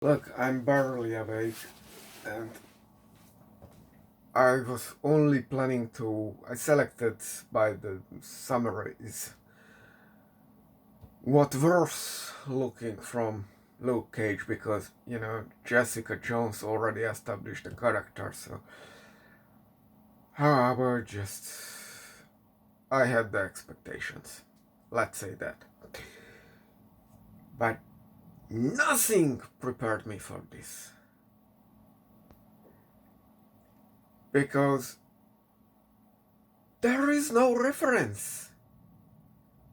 Look, I'm barely awake, and I was only planning to. I selected by the summaries what was looking from Luke Cage because, Jessica Jones already established the character, so. However, I had the expectations. Let's say that. But nothing prepared me for this. Because there is no reference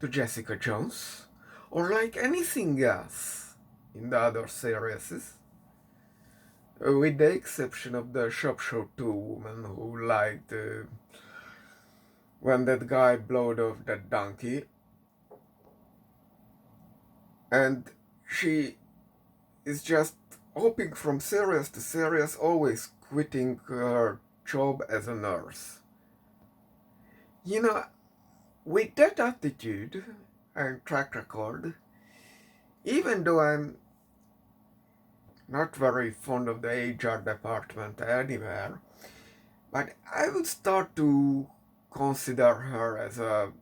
to Jessica Jones or like anything else in the other series, with the exception of the Shop Show 2 woman who liked when that guy blowed off that donkey, and she is just hopping from series to series, always quitting her job as a nurse. You know, with that attitude and track record, even though I'm not very fond of the HR department anywhere, but I would start to consider her as a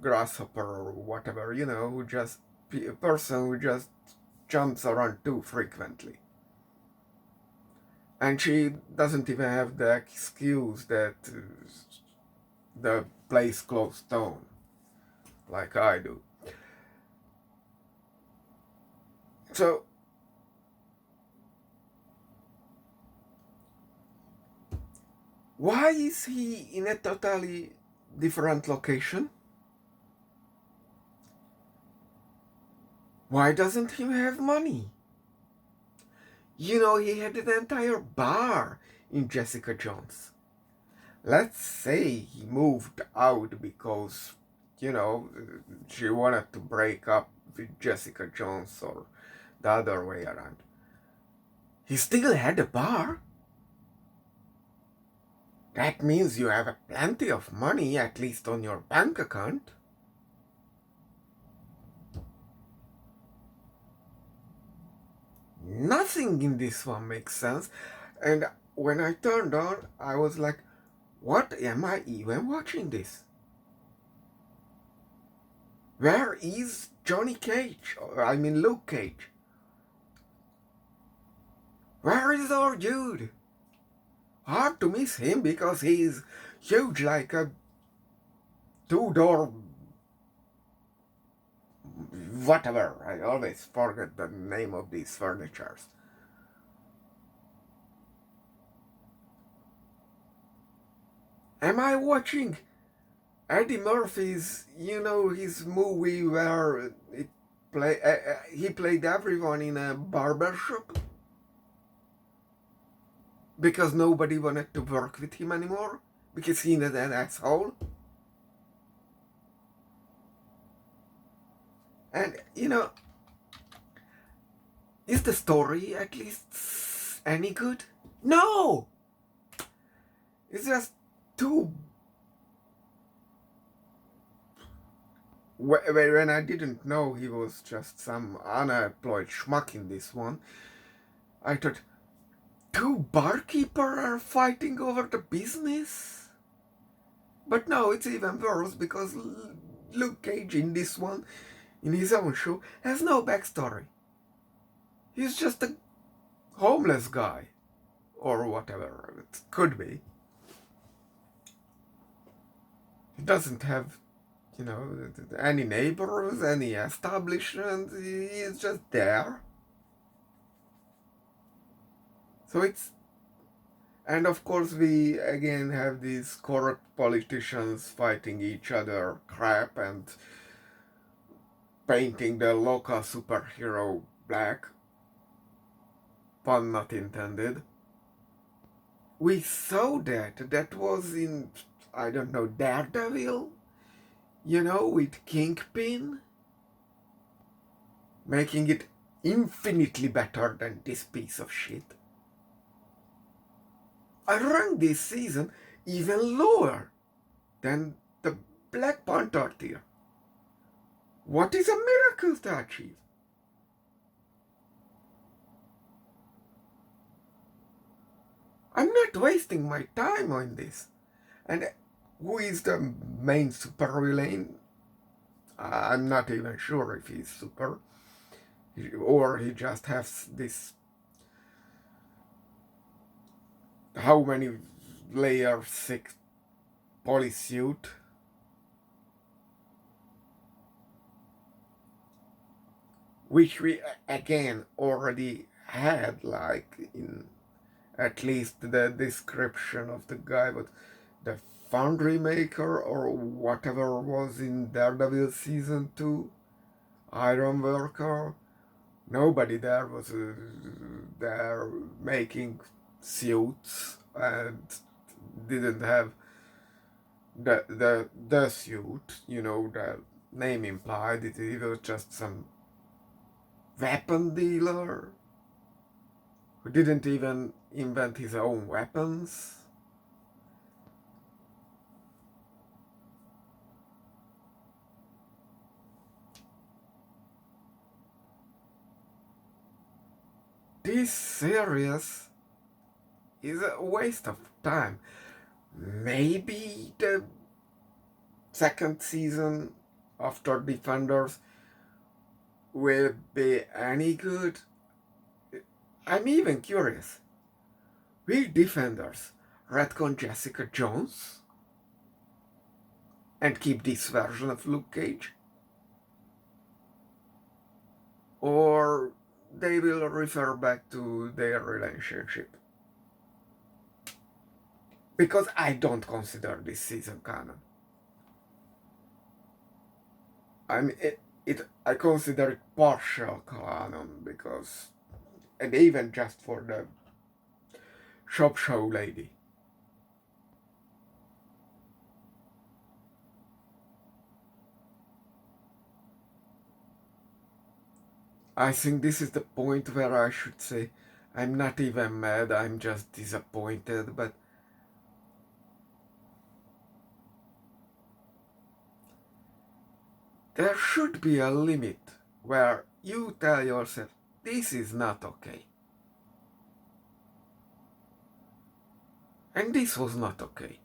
grasshopper or whatever, who just a person who just jumps around too frequently. And she doesn't even have the excuse that the place closed down, like I do. So, why is he in a totally different location? Why doesn't he have money? He had an entire bar in Jessica Jones. Let's say he moved out because, she wanted to break up with Jessica Jones or the other way around. He still had a bar. That means you have plenty of money, at least on your bank account. Nothing in this one makes sense. And when I turned on, I was like, what am I even watching this? Where is Johnny Cage? I mean, Luke Cage. Where is our dude? Hard to miss him because he's huge like a two-door whatever. I always forget the name of these furnitures. Am I watching Eddie Murphy's, his movie where he played everyone in a barbershop? Because nobody wanted to work with him anymore? Because he's an asshole? And, is the story at least any good? No! It's just too. When I didn't know he was just some unemployed schmuck in this one, I thought, two barkeepers are fighting over the business? But no, it's even worse because Luke Cage in this one, in his own show, has no backstory. He's just a homeless guy. Or whatever it could be. He doesn't have, any neighbors, any establishment. He is just there. So it's. And of course, we again have these corrupt politicians fighting each other crap and painting the local superhero black. Pun not intended. We saw that was in, I don't know, Daredevil, with Kingpin, making it infinitely better than this piece of shit. I rank this season even lower than the Black Panther tier. What is a miracle to achieve? I'm not wasting my time on this. And who is the main supervillain? I'm not even sure if he's super, or he just has this how many layer 6 polysuit. Which we again already had, like in at least the description of the guy, but the foundry maker or whatever was in Daredevil season 2, iron worker. Nobody there was there making suits and didn't have the suit. The name implied it was just some weapon dealer who didn't even invent his own weapons. This series is a waste of time. Maybe the second season after Defenders will be any good. I'm even curious. Will Defenders retcon Jessica Jones and keep this version of Luke Cage? Or they will refer back to their relationship? Because I don't consider this season canon. I consider it partial canon because, and even just for the shop show lady. I think this is the point where I should say I'm not even mad, I'm just disappointed, but there should be a limit where you tell yourself, this is not okay. And this was not okay.